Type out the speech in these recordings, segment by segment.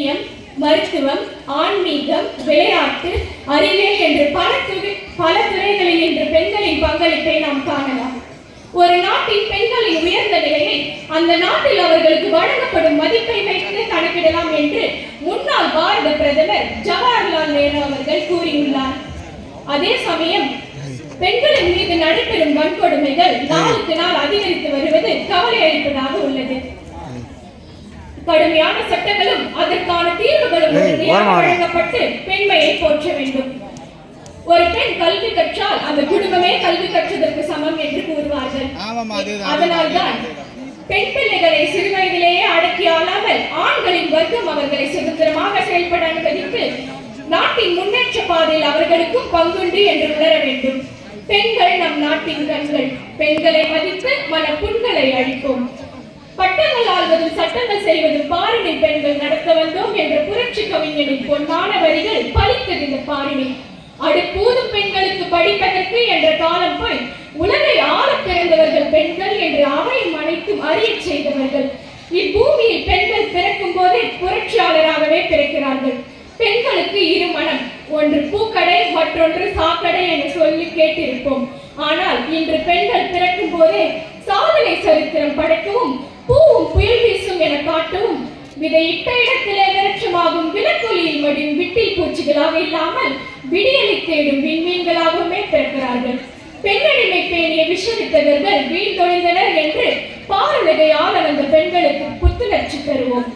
இலக்கியம், மருத்துவம், ஆன்மீகம், விளையாட்டு, அறிவியல் என்று பல துறைகளில் இன்று பெண்களின் பங்களிப்பை நாம் காணலாம். ஒரு நாட்டின் பெண்களின் உயர்ந்த நிலையை அந்த நாட்டில் அவர்களுக்கு வழங்கப்படும் மதிப்பை வைத்து கணக்கிடலாம் என்று முன்னாள் பாரத பிரதமர் ஜவஹர்லால் நேரு அவர்கள் கூறியுள்ளார். அதே சமயம் பெண்களின் மீது நடைபெறும் வன்கொடுமைகள் நாளுக்கு நாள் அதிகரித்து வருவது கவலை அளிப்பதாக உள்ளது. கடுமையான சட்டங்களும் அதற்கான தீர்வுகளும் வழங்கப்பட்டு பெண்மையை போற்ற வேண்டும். ஒரு பெண் கல்வி கற்றால் அந்த குடும்பமே கல்வி கற்றதற்கு சமம் என்று கூறுவார்கள். அதனால்தான் பெண் பிள்ளைகளை சிறு வயதிலேயே அடக்கி ஆளாமல் ஆண்களின் வர்க்கம் அவர்களை சுதந்திரமாக செயல்பட அனுமதித்து நாட்டின் முன்னேற்ற பாதையில் அவர்களுக்கும் பங்குண்டு என்று உணர வேண்டும். பெண்கள் நம் நாட்டின் கண்கள். பெண்களை மதித்து மன புண்களை அழிப்போம். பட்டங்கள் ஆள்வதும் சட்டங்கள் செய்வதும் பாரினை பெண்கள் நடத்த வந்தோம் என்ற புரட்சி கவிஞனின் பொன்னான வரிகள் பலித்தது இந்த பாரினை. அடுப்பூதும் பெண்களுக்கு படிப்பதற்கு என்ற காலம் போய் உலகை ஆள பிறந்தவர்கள் பெண்கள் என்று அவையும் அனைத்தும் அறிய செய்தவர்கள். இப்பூமியில் பெண்கள் பிறக்கும் போதே புரட்சியாளராகவே பிறக்கிறார்கள். பெண்களுக்கு இரு மனம், ஒன்று பூக்கடை, மற்றொன்று சாக்கடை என சொல்லி கேட்டிருப்போம். ஆனால் இன்று பெண்கள் பிறக்கும் போதே சாதனை சரித்திரம் படைக்கவும் பூவும் புயல் வீசும் என காட்டவும் விதையிட்ட இடத்திலே விருட்சமாகும் விலக்கொலியில் மடியும் விட்டில் பூச்சிகளாக இல்லாமல் விடியலை தேடும் விண்மீன்களாகவுமே பிறக்கிறார்கள். பெண்ணடிமை பேணிய விஷவித்தவர்கள் வீழ்ந்தொழிந்தனர் என்று பாரலகை ஆள வந்த பெண்களுக்கு புத்துணர்ச்சி தருவோம்.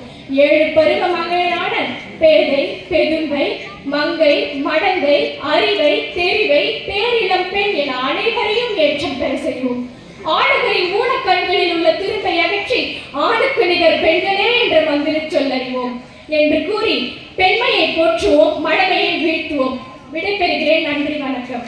7 பருவ மங்கையரான பேதை, பெரும்பை, மங்கை, மடந்தை, அறிவை, தெரிவை, பேரிளம் பெண் என அனைவரையும் ஏற்றம் பெற செய்வோம். ஆணுகளின் ஊனக்கண்களில் உள்ள திரும்பை அகற்றி ஆணுக்கு நிகர் பெண்களே என்ற மந்திர சொல்லறிவோம் என்று கூறி பெண்மையை போற்றுவோம், மடமையை வீழ்த்துவோம். விடைபெறுகிறேன். நன்றி, வணக்கம்.